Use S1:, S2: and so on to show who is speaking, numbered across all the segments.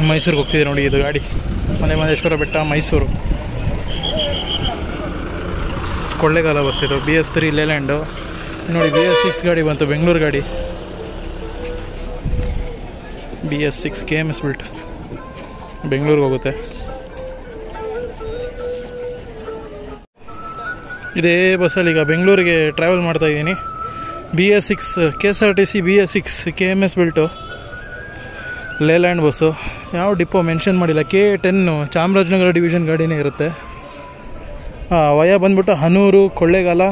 S1: ಮೈಸೂರಿಗೆ ಹೋಗ್ತಿದೆ ನೋಡಿ. ಇದು ಗಾಡಿ ಮಲೆ ಮಹದೇಶ್ವರ ಬೆಟ್ಟ ಮೈಸೂರು ಕೊಳ್ಳೇಗಾಲ ಬಸ್. ಇದು BS3 ಲೇಲ್ಯಾಂಡು ನೋಡಿ. BS6 ಗಾಡಿ ಬಂತು, ಬೆಂಗಳೂರು ಗಾಡಿ. BS6 KMS ಬಿಲ್ಟ್ ಬೆಂಗಳೂರಿಗೆ ಹೋಗುತ್ತೆ. ಇದೇ ಬಸ್ಸಲ್ಲಿ ಈಗ ಬೆಂಗಳೂರಿಗೆ ಟ್ರಾವೆಲ್ ಮಾಡ್ತಾಯಿದ್ದೀನಿ. BS6 KSRTC BS6 KMS built Leyland bus. ಯಾವ ಡಿಪೋ ಮೆನ್ಷನ್ ಮಾಡಿಲ್ಲ. K10 ಚಾಮರಾಜನಗರ ಡಿವಿಷನ್ ಗಾಡಿನೇ ಇರುತ್ತೆ. ವಯ ಬಂದ್ಬಿಟ್ಟು ಹನೂರು, ಕೊಳ್ಳೇಗಾಲ,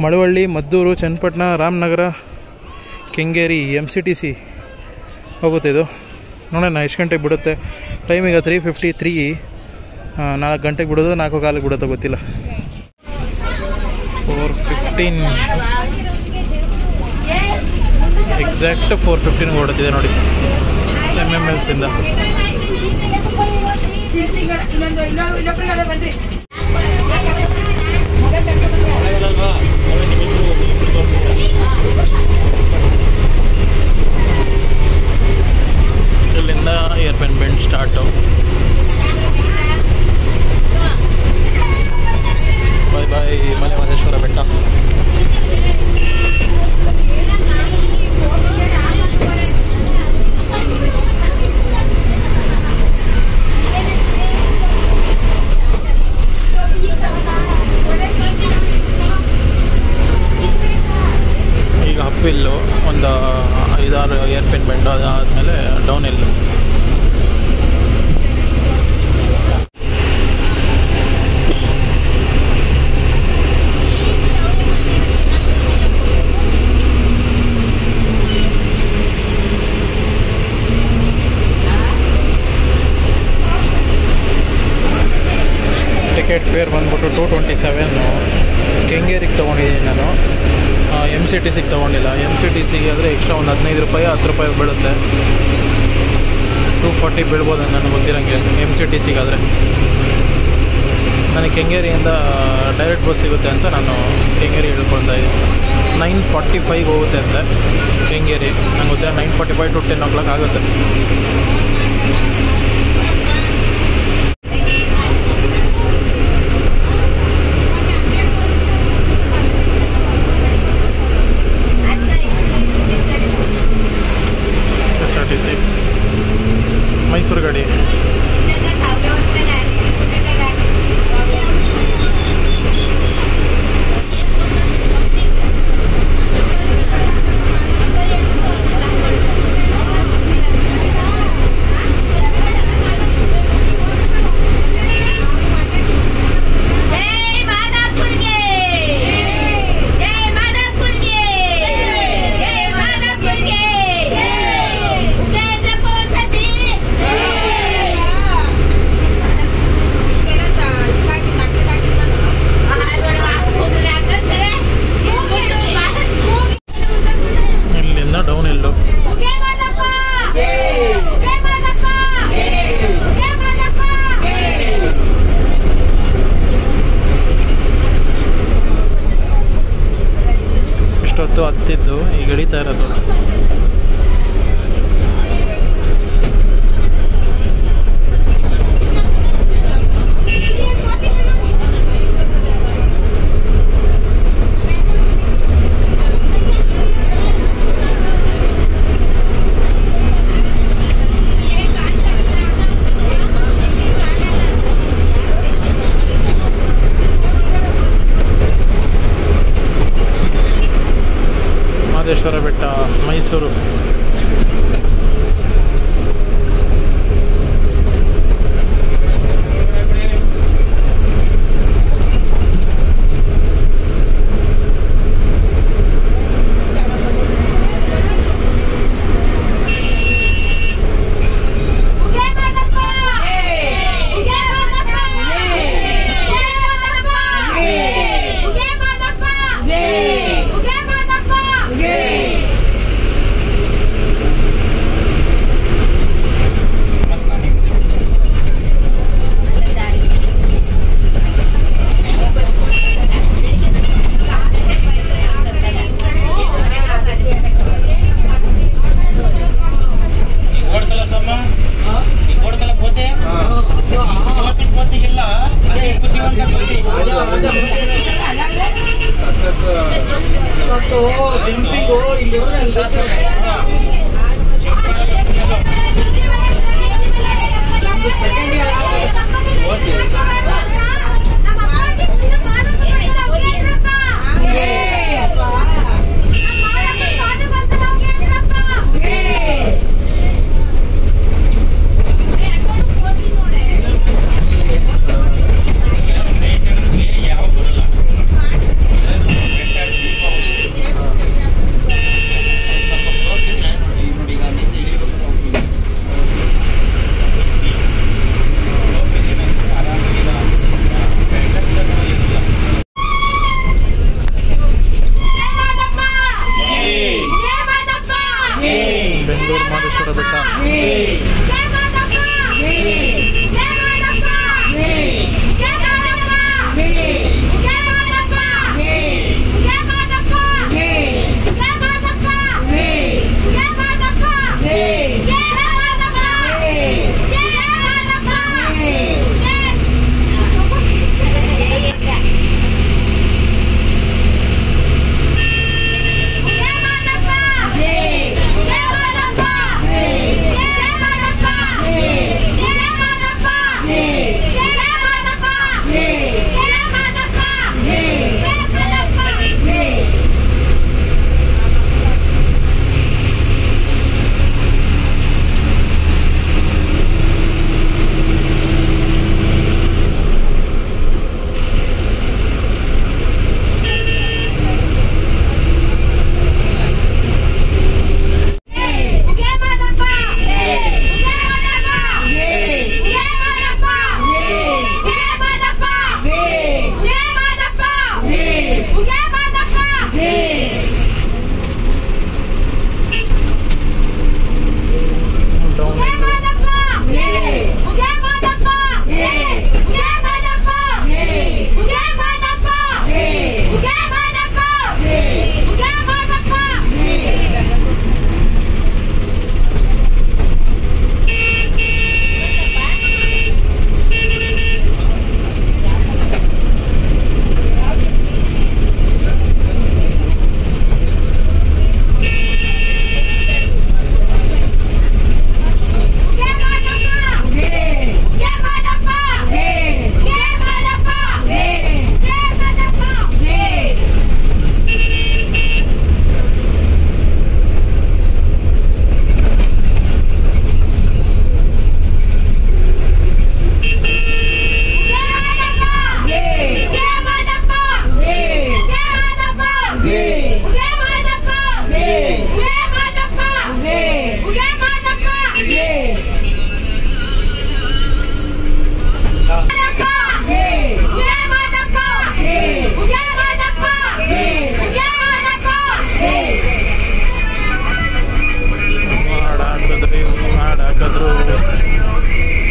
S1: ಮಳವಳ್ಳಿ, ಮದ್ದೂರು, ಚನ್ನಪಟ್ಟಣ, ರಾಮನಗರ, ಕೆಂಗೇರಿ, MCTC ಹೋಗುತ್ತೆ. ಇದು ನೋಡೋಣ ಎಷ್ಟು ಗಂಟೆಗೆ ಬಿಡುತ್ತೆ. ಟೈಮ್ ಈಗ 3:53. 4 ಗಂಟೆಗೆ ಬಿಡೋದು, 4 ಕಾಲಿಗೆ ಬಿಡುತ್ತೋ ಗೊತ್ತಿಲ್ಲ. 4:15 ಎಕ್ಸಾಕ್ಟ್ 4:15 ಓಡುತ್ತಿದೆ ನೋಡಿ MMLಸಿಂದ. ಇಲ್ಲಿಂದ ಏರ್ಪೆನ್ ಬೆಂಡ್ ಸ್ಟಾರ್ಟು. ಬಾಯ್ ಬಾಯ್ ಮಲೆ ಮಹದೇಶ್ವರ ಬೆಟ್ಟ. ಈಗ ಅಪ್ ಹಿಲ್ಲು ಒಂದು 5-6 ಏರ್ಪೆನ್ ಬೆಂಡು, ಅದಾದಮೇಲೆ ಡೌನ್ ಹಿಲ್ಲು. ಟಿಕೆಟ್ ಫೇರ್ ಬಂದ್ಬಿಟ್ಟು 227. ಕೆಂಗೇರಿಗೆ ತೊಗೊಂಡಿದ್ದೀನಿ ನಾನು, MCTCಗೆ ತೊಗೊಂಡಿಲ್ಲ. MCTCಗೆ ಆದರೆ ಎಕ್ಸ್ಟ್ರಾ ಒಂದು 15 ರೂಪಾಯಿ 10 ರೂಪಾಯಿ ಬೀಳುತ್ತೆ. 240 ಬೀಳ್ಬೋದು ನನಗೆ ಗೊತ್ತಿರೋಂಗೆ MCTCಗಾದರೆ. ನನಗೆ ಕೆಂಗೇರಿಯಿಂದ ಡೈರೆಕ್ಟ್ ಬಸ್ ಸಿಗುತ್ತೆ ಅಂತ ನಾನು ಕೆಂಗೇರಿ ಹೇಳ್ಕೊಳ್ತಾ ಇದ್ದೀನಿ. 9:45 ಹೋಗುತ್ತೆ ಅಂತ ಕೆಂಗೇರಿ. ನಂಗೆ ಗೊತ್ತಿಲ್ಲ 9:45 to 10 o'clock ಆಗುತ್ತೆ. KSRTC ಮೈಸೂರು ಗಾಡಿ. Down hill. ಇಷ್ಟೊತ್ತು ಹತ್ತಿದ್ದು ಈಗ ಇಳಿತಾ ಇರೋದು. ಮಹದೇಶ್ವರ ಬೆಟ್ಟ ಮೈಸೂರು. ಬೆಂಗಳೂರು ಮಹದೇಶ್ವರ ಬೆಟ್ಟ.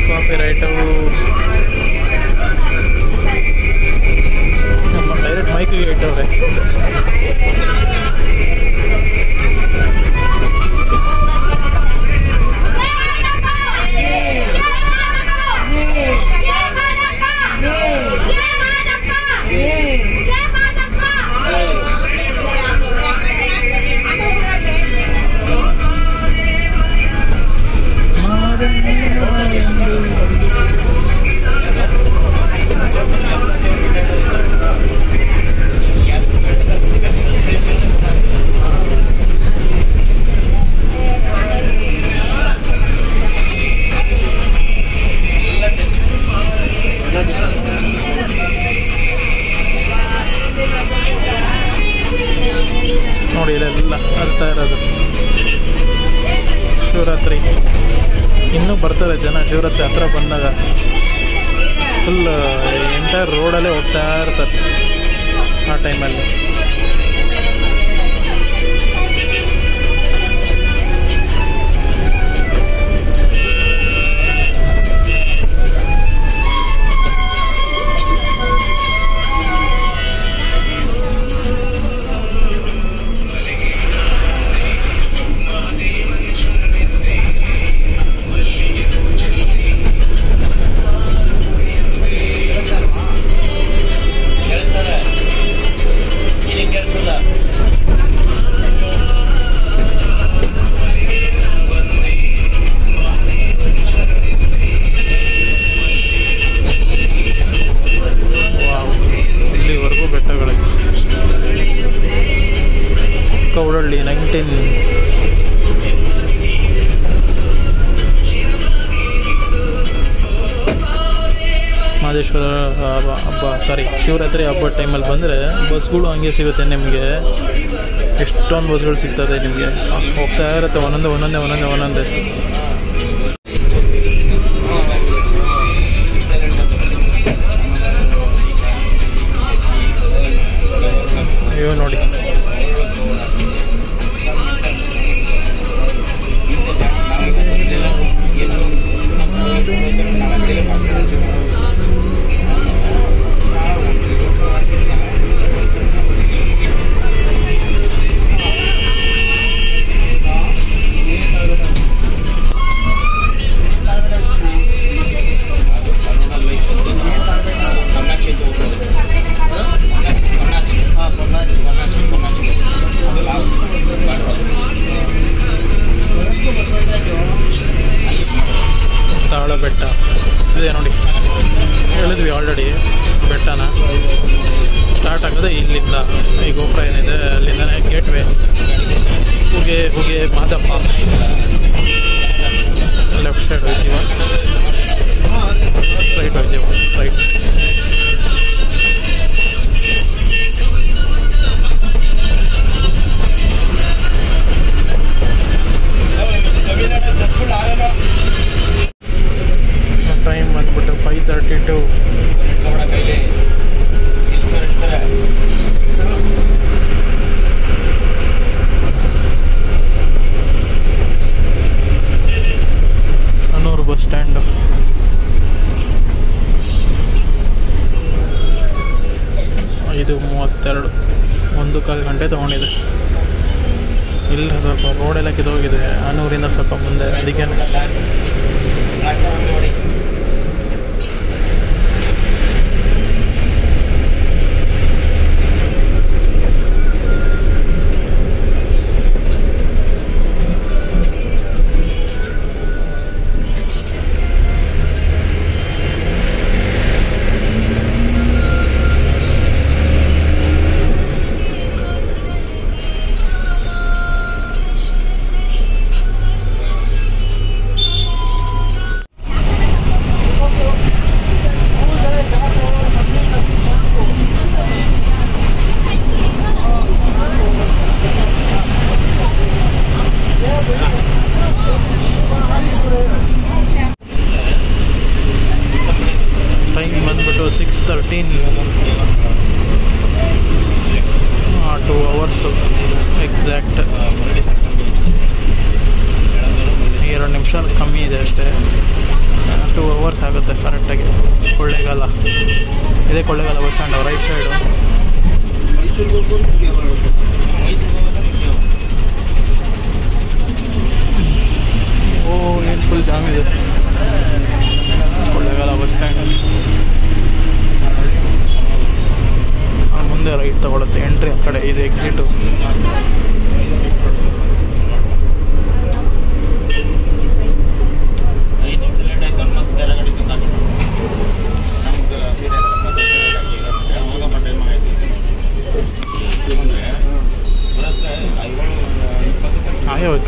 S1: ಕಾಪಿರೈಟು ನಮ್ಮ ಡೈರೆಕ್ಟ್ ಮೈಕಿಗೆ ಇಟ್ಟವ್ರೆ. ನೋಡಿ ಇಲ್ಲೆಲ್ಲ ಅರ್ಥ ಇರೋದು ಶಿವರಾತ್ರಿ ಇನ್ನೂ ಬರ್ತಾರೆ ಜನ. ಶಿವರಾತ್ರಿ ಹತ್ರ ಬಂದಾಗ ಫುಲ್ ಎಂಟೈರ್ ರೋಡಲ್ಲೇ ಹೋಗ್ತಾ ಇರ್ತಾರೆ ಆ ಟೈಮಲ್ಲಿ. ಮಹದೇಶ್ವರ ಹಬ್ಬ ಶಿವರಾತ್ರಿ ಹಬ್ಬದ ಟೈಮಲ್ಲಿ ಬಂದರೆ ಬಸ್ಗಳು ಹಂಗೆ ಸಿಗುತ್ತೆ ನಿಮಗೆ. ಎಷ್ಟೊಂದು ಬಸ್ಗಳು ಸಿಗ್ತದೆ ನಿಮಗೆ, ಹೋಗ್ತಾ ಇರುತ್ತೆ ಒಂದೊಂದೇ. ಇವು ನೋಡಿ, ತಾಳ ಬೆಟ್ಟ ಇದೆ ನೋಡಿ. ಹೇಳಿದ್ವಿ ಆಲ್ರೆಡಿ, ಬೆಟ್ಟನ ಸ್ಟಾರ್ಟ್ ಆಗೋದೇ ಇಲ್ಲಿಂದ. ಈ ಗೋಪುರ ಏನಿದೆ ಅಲ್ಲಿಂದನೇ ಗೇಟ್ ವೇ. ಹುಗೆ ಮಾದಪ್ಪ ಲೆಫ್ಟ್ ಸೈಡ್ ಹೋಗ್ತೀವ, ರೈಟ್ ಹೋಗ್ತೀವ, ರೈಟ್. ಟೈಮ್ ಬಂದ್ಬಿಟ್ಟು 5:32. Hanur bus stand. ಇದು 32, 1.25 ಗಂಟೆ ತೊಗೊಂಡಿದೆ. ಇಲ್ಲ ಸ್ವಲ್ಪ ರೋಡೆಲ್ಲ ಕಿದೋಗಿದೆ, ಹನೂರಿಂದ ಸ್ವಲ್ಪ ಮುಂದೆ, ಅದಕ್ಕೆ ಟೈಮ್ ಬಂದ್ಬಿಟ್ಟು 6:13. 2 ಅವರ್ಸು ಎಕ್ಸಾಕ್ಟ್. 2 ನಿಮಿಷ ಕಮ್ಮಿ ಇದೆ ಅಷ್ಟೇ. 2 ಅವರ್ಸ್ ಆಗುತ್ತೆ ಕರೆಕ್ಟಾಗಿ. ಕೊಳ್ಳೇಗಾಲ ಇದೇ, Kollegal bus stand right side. ಏನು ಫುಲ್ ಜಾಮ್ ಇದೆ ಕೊಳ್ಳೇಗಾಲ ಬಸ್ ಸ್ಟ್ಯಾಂಡ್. ಮುಂದೆ ರೈಟ್ ತಗೊಳುತ್ತೆ, ಎಂಟ್ರಿ ಆ ಕಡೆ, ಇದು ಎಕ್ಸಿಟು.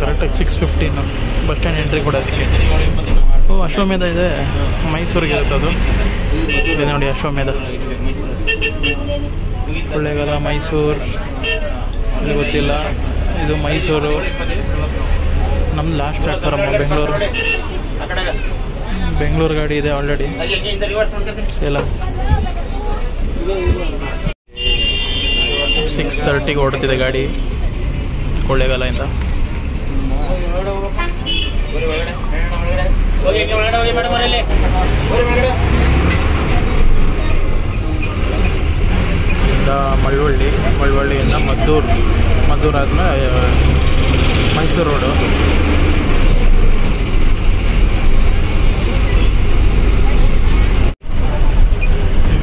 S1: ಕರೆಕ್ಟಾಗಿ 6:15 ಬಸ್ ಸ್ಟ್ಯಾಂಡ್ ಎಂಟ್ರಿ ಕೊಡೋದಕ್ಕೆ. ಅಶ್ವಮೇಧ ಇದೆ, ಮೈಸೂರಿಗೆ ಇರುತ್ತೆ ಅದು. ಇದೆ ನೋಡಿ ಅಶ್ವಮೇಧ. ಕೊಳ್ಳೇಗಾಲ ಮೈಸೂರು ಇದು ಗೊತ್ತಿಲ್ಲ, ಇದು ಮೈಸೂರು. ನಮ್ದು ಲಾಸ್ಟ್ ಪ್ಲ್ಯಾಟ್ಫಾರ್ಮ್ ಬೆಂಗಳೂರು ಗಾಡಿ ಇದೆ ಆಲ್ರೆಡಿ. ಸೇಲಂ 6:30ಗೆ ಹೊರಡ್ತಿದೆ ಗಾಡಿ ಕೊಳ್ಳೇಗಾಲದಿಂದ. ಮಳವಳ್ಳಿಯಿಂದ ಮದ್ದೂರು ಆದಮೇಲೆ ಮೈಸೂರು ರೋಡು.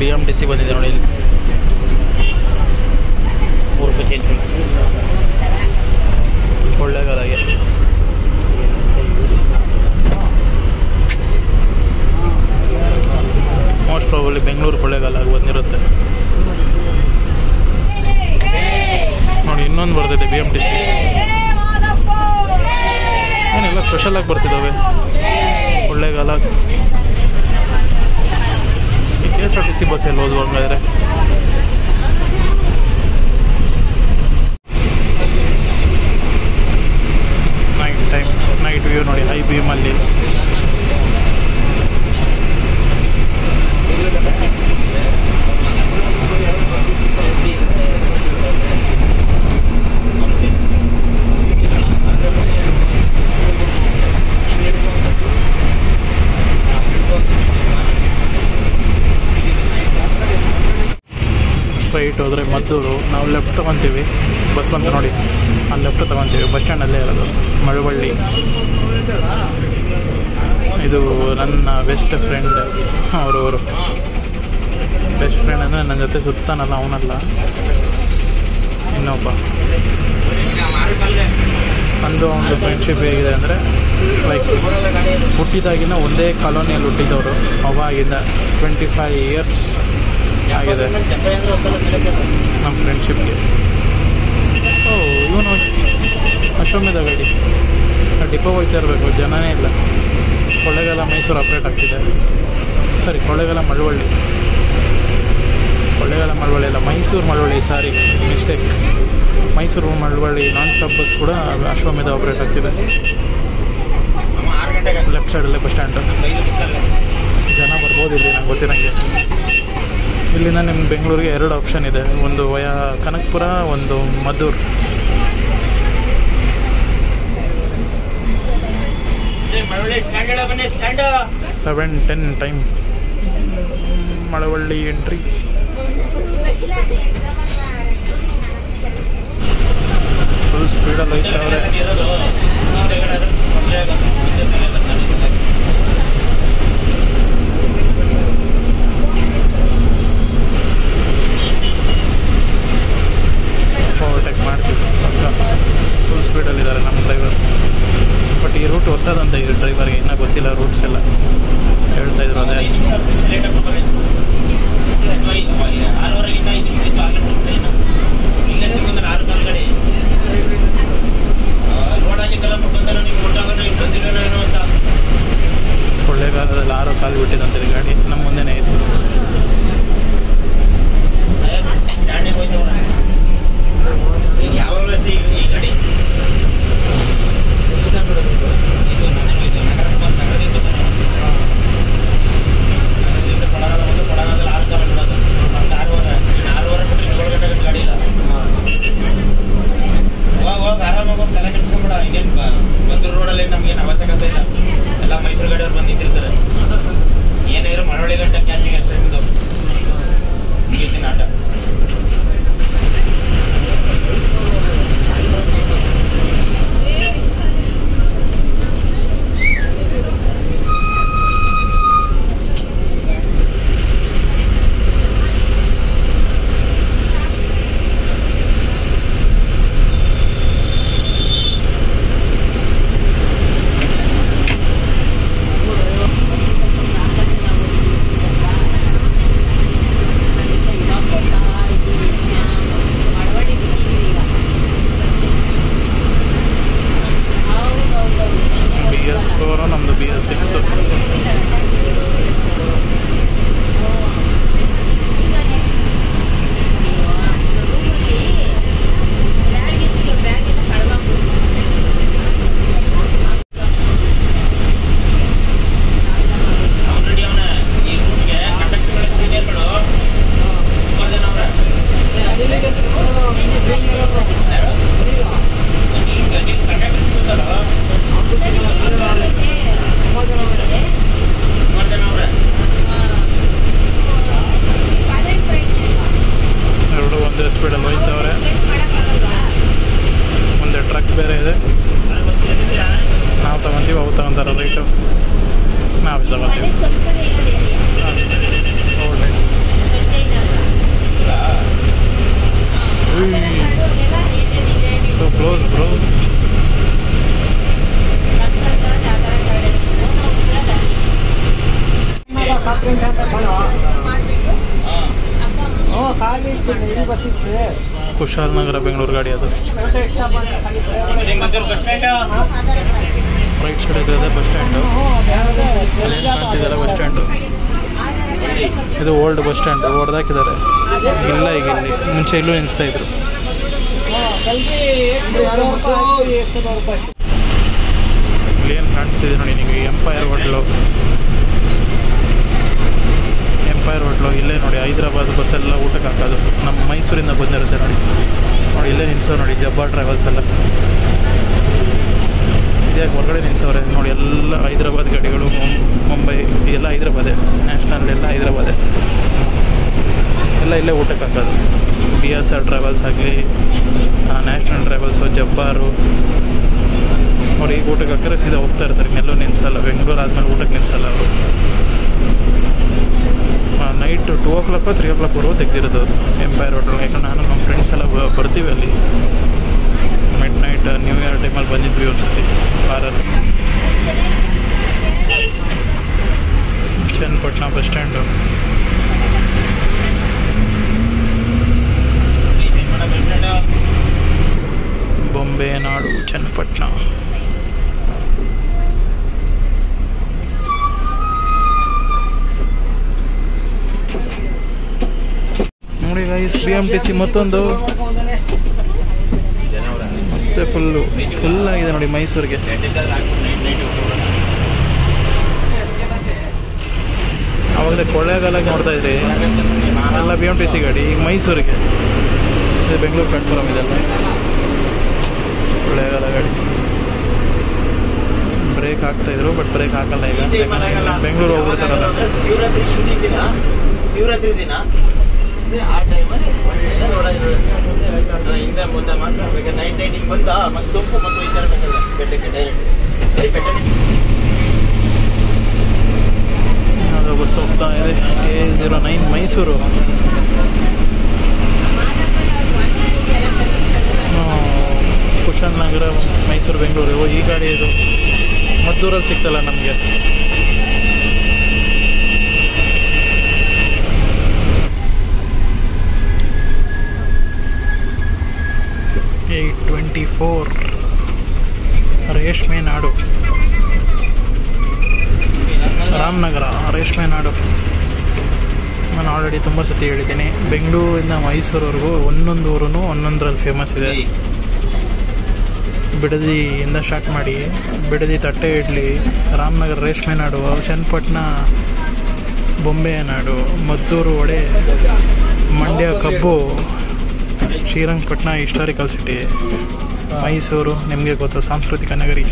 S1: BMTC ಬಂದಿದೆ ನೋಡಿ ಇಲ್ಲಿ. ಕೊಳ್ಳೇಗಾಲಗೆ ಮೋಸ್ಟ್ ಪ್ರಾಬಬ್ಲಿ ಬೆಂಗಳೂರು ಕೊಳ್ಳೇಗಾಲ ಬಂದಿರುತ್ತೆ ನೋಡಿ. ಇನ್ನೊಂದು ಬರ್ತಿದೆ BMTC. ಏನೆಲ್ಲ ಸ್ಪೆಷಲಾಗಿ ಬರ್ತಿದ್ದಾವೆ ಕೊಳ್ಳೇಗಾಲ. ಈ KSRTC ಬಸ್ಸಲ್ಲಿ ಹೋದ್ವು ಹಂಗಾದ್ರೆ. ನೈಟ್ ವ್ಯೂ ನೋಡಿ, ಹೈ ಬೀಮಲ್ಲಿ. ಸ್ಟ್ರೈಟ್ ಹೋದರೆ ಮದ್ದೂರು. ನಾವು ಲೆಫ್ಟ್ ತೊಗೊತೀವಿ, ಬಸ್ ಬಂತು ನೋಡಿ, ಅಲ್ಲಿ ಲೆಫ್ಟ್ ತೊಗೊತೀವಿ. ಬಸ್ ಸ್ಟ್ಯಾಂಡಲ್ಲೇ ಇರೋದು ಮಳವಳ್ಳಿ. ಇದು ನನ್ನ ಬೆಸ್ಟ್ ಫ್ರೆಂಡ್, ಅವರು ಬೆಸ್ಟ್ ಫ್ರೆಂಡ್ ಅಂದರೆ ನನ್ನ ಜೊತೆ ಸುತ್ತಾನಲ್ಲ ಅವನಲ್ಲ, ಇನ್ನೊಬ್ಬ. ಅಂದು ಒಂದು ಫ್ರೆಂಡ್ಶಿಪ್ ಹೇಗಿದೆ ಅಂದರೆ, ಲೈಕ್ ಹುಟ್ಟಿದಾಗಿನ ಒಂದೇ ಕಾಲೋನಿಯಲ್ಲಿ ಹುಟ್ಟಿದವರು. ಅವಾಗಿಂದ 25 ಇಯರ್ಸ್ ಆಗಿದೆ ನಮ್ಮ ಫ್ರೆಂಡ್ಶಿಪ್ಗೆ. ಇವನು ಅಶ್ವಮೇಧ ಗಾಡಿ ಡಿಪೋ ಹೋಗ್ತಾ ಇರಬೇಕು, ಜನನೇ ಇಲ್ಲ. ಕೊಳ್ಳೇಗಾಲ ಮೈಸೂರು ಆಪ್ರೇಟ್ ಆಗ್ತಿದೆ. ಸಾರಿ, ಕೊಳ್ಳೇಗಾಲ ಮಳವಳ್ಳಿ ಅಲ್ಲ, Mysore Malavalli, sorry mistake. Mysore Malavalli non stop bus ಕೂಡ ಅಶ್ವಮೇಧ ಆಪ್ರೇಟ್ ಆಗ್ತಿದೆ. ಲೆಫ್ಟ್ ಸೈಡಲ್ಲೇ ಬಸ್ ಸ್ಟ್ಯಾಂಡು. ಜನ ಬರ್ಬೋದು ಇಲ್ಲಿ, ನಂಗೆ ಗೊತ್ತಿರಂಗೆ. ಇಲ್ಲಿಂದ ನಿಮ್ಗೆ ಬೆಂಗಳೂರಿಗೆ 2 ಆಪ್ಷನ್ ಇದೆ, ಒಂದು ವಯಾ ಕನಕಪುರ, ಒಂದು Maddur. Seven 10 time Malavalli entry. Full ಸ್ಪೀಡಲ್ಲಿ ಹೋಗ್ತಾವ್ರೆ. ಓವರ್ಟೇಕ್ ಮಾಡ್ತೀವಿ ಪಕ್ಕ. ಫುಲ್ ಸ್ಪೀಡಲ್ಲಿದ್ದಾರೆ ನಮ್ಮ ಡ್ರೈವರ್. ಬಟ್ ಈ ರೂಟ್ ಹೊಸದಂತ ಈ ಡ್ರೈವರ್ಗೆ ಇನ್ನೂ ಗೊತ್ತಿಲ್ಲ ರೂಟ್ಸ್ ಎಲ್ಲ. ಹೇಳ್ತಾಯಿದ್ರು ಅದೇ. ಕೊಳ್ಳೇಗಾಲದಲ್ಲಿ 6 ಕಾಲು ಬಿಟ್ಟಿದಂತೆ ಗಾಡಿ, ನಮ್ಮ ಮುಂದೆನೇ ಇತ್ತು. BS4 ನಮ್ಮದು BS6. ಸ್ಪೀಡಲ್ಲಿ ಹೋಯ್ತವ್ರೆ. ಮುಂದೆ ಟ್ರಕ್ ಬೇರೆ ಇದೆ. ನಾವು ತಗೊತೀವಿ, ಅವು ತಗೊತಾರೆ ರೈಟು, ನಾವು ತಗೊತೀವಿ. So close bro. Kushalnagar Bengaluru ಗಾಡಿ ಅದು. ರೈಟ್ ಸೈಡ್ ಇದೆ ಬಸ್ ಸ್ಟ್ಯಾಂಡು. ಅಲ್ಲಿ ಕಾಣ್ತಿದ್ದಲ್ಲ ಬಸ್ ಸ್ಟ್ಯಾಂಡು. ಇದು ಓಲ್ಡ್ ಬಸ್ ಸ್ಟ್ಯಾಂಡ್ ಹೊಡೆದಾಕಿದ್ದಾರೆ. ಇಲ್ಲ ಈಗ ಇಲ್ಲಿ ಮುಂಚೆ ಇಲ್ಲೂ ನಿಲ್ಲಿಸ್ತಾ ಇದ್ರು. ಇಲ್ಲಿ ಏನು ಕಾಣಿಸ್ತಿದೆ ನೋಡಿ ನಿಮಗೆ, ಎಂಪೈರ್ ಹೋಟ್ಲು. ಇಲ್ಲೇ ನೋಡಿ ಹೈದ್ರಾಬಾದ್ ಬಸ್ಸೆಲ್ಲ ಊಟಕ್ಕೆ ಹಾಕೋದು. ನಮ್ಮ ಮೈಸೂರಿಂದ ಬಂದಿರುತ್ತೆ ನೋಡಿ. ಇಲ್ಲೇ ನಿಲ್ಸೋ ನೋಡಿ ಜಬ್ಬಾರ್ ಟ್ರಾವೆಲ್ಸ್ ಎಲ್ಲ. ಇದ್ಯಾಕೆ ಹೊರಗಡೆ ನಿಲ್ಸವ್ರೆ ನೋಡಿ, ಎಲ್ಲ ಹೈದ್ರಾಬಾದ್ ಗಾಡಿಗಳು. ಮುಂಬೈ ಎಲ್ಲ ಹೈದ್ರಾಬಾದೇ, ನ್ಯಾಷನಲ್ ಎಲ್ಲ ಹೈದ್ರಾಬಾದೇ. ಎಲ್ಲ ಇಲ್ಲೇ ಊಟಕ್ಕೆ ಹಾಕೋದು. BSR ಟ್ರಾವೆಲ್ಸ್ ಆಗಲಿ, ನ್ಯಾಷನಲ್ ಟ್ರಾವೆಲ್ಸು, ಜಬ್ಬಾರು. ಅವ್ರು ಈಗ ಊಟಕ್ಕೆ ಹಾಕಿದ್ರೆ ಸೀದಾ ಹೋಗ್ತಾ ಇರ್ತಾರೆ, ಇನ್ನೆಲ್ಲೂ ನಿಲ್ಸಲ್ಲ. ಬೆಂಗಳೂರು ಆದಮೇಲೆ ಊಟಕ್ಕೆ ನಿಲ್ಸಲ್ಲ ಅವರು. ನೈಟ್ 2 o'clock 3 o'clock ತೆಗ್ದಿರೋದು ಎಂಪೈರ್ ಹೋಟೆಲ್. ಯಾಕಂದ್ರೆ ನಾನು ನಮ್ಮ ಫ್ರೆಂಡ್ಸ್ ಎಲ್ಲ ಬರ್ತೀವಿ ಅಲ್ಲಿ. ಮಿಡ್ ನೈಟ್ ನ್ಯೂ ಇಯರ್ ಟೈಮಲ್ಲಿ ಬಂದಿದ್ವಿ ಒಂದ್ಸತಿ ಕಾರಲ್ಲಿ. Channapatna bus stand. ಬೊಂಬೆ ನಾಡು ಚನ್ನಪಟ್ಟಣ. ನೋಡಿ ಗೈಸ್, BMTC ಮತ್ತೊಂದು ಮತ್ತೆ ಫುಲ್ ಆಗಿದೆ ನೋಡಿ ಮೈಸೂರಿಗೆ. ಆವಾಗಲೇ ಕೊಳ್ಳೇಗಾಲಾಗಿ ನೋಡ್ತಾ ಇದ್ರಿ ಎಲ್ಲ BMTC ಗಾಡಿ. ಈಗ ಮೈಸೂರಿಗೆ, ಇದು ಬೆಂಗಳೂರು ಪ್ಲಾಟ್ಫಾರ್ಮ್ ಇದೆಲ್ಲ ಕೊಳ್ಳೇಗಾಲ ಗಾಡಿ. ಬ್ರೇಕ್ ಹಾಕ್ತಾಯಿದ್ರು, ಬಟ್ ಬ್ರೇಕ್ ಹಾಕಲ್ಲ ಈಗ. ಬೆಂಗಳೂರು ಹೋಗ್ಬಿಡ್ತಾರಲ್ಲ.
S2: ಶಿವರಾತ್ರಿ ದಿನ ಆ ಟೈಮಲ್ಲಿ ಹಿಂದೆ ಮುಂದೆ ಮಾತ್ರ ನೈಟ್ ಹಿಂಗೆ ಬಂದ ಮಸ್ತ್ ತುಪ್ಪು ಮತ್ತು ಈ ಥರ ಬೇಕಲ್ಲ ಬೆಟ್ಟಕ್ಕೆ ಡೈರೆಕ್ಟ್
S1: ಅದು ಬಸ್ ಹೋಗ್ತಾ ಇದೆ. K09 ಮೈಸೂರು. ಕುಶಾಲನಗರ ಮೈಸೂರು ಬೆಂಗಳೂರು. ಈ ಗಾಡಿ ಇದು ಮದ್ದೂರಲ್ಲಿ ಸಿಗ್ತಲ್ಲ ನಮಗೆ. ರೇಷ್ಮೆ ನಾಡು, ರಾಮನಗರ ರೇಷ್ಮೆ ನಾಡು. ನಾನು ಆಲ್ರೆಡಿ ತುಂಬ ಸತಿ ಹೇಳಿದ್ದೀನಿ, ಬೆಂಗಳೂರಿಂದ ಮೈಸೂರವರೆಗೂ ಒಂದೊಂದು ಊರೂ ಒಂದೊಂದರಲ್ಲಿ ಫೇಮಸ್ ಇದೆ. ಬಿಡದಿಯಿಂದ ಸ್ಟಾರ್ಟ್ ಮಾಡಿ ಬಿಡದಿ ತಟ್ಟೆ ಇಡ್ಲಿ, ರಾಮನಗರ ರೇಷ್ಮೆ ನಾಡು, ಚನ್ನಪಟ್ಟಣ ಬೊಂಬೆ ನಾಡು, ಮದ್ದೂರು ವಡೆ, ಮಂಡ್ಯ ಕಬ್ಬು, ಶ್ರೀರಂಗಪಟ್ಟಣ ಹಿಸ್ಟಾರಿಕಲ್ ಸಿಟಿ, ಮೈಸೂರು ನಿಮಗೆ ಗೊತ್ತು ಸಾಂಸ್ಕೃತಿಕ ನಗರಿ.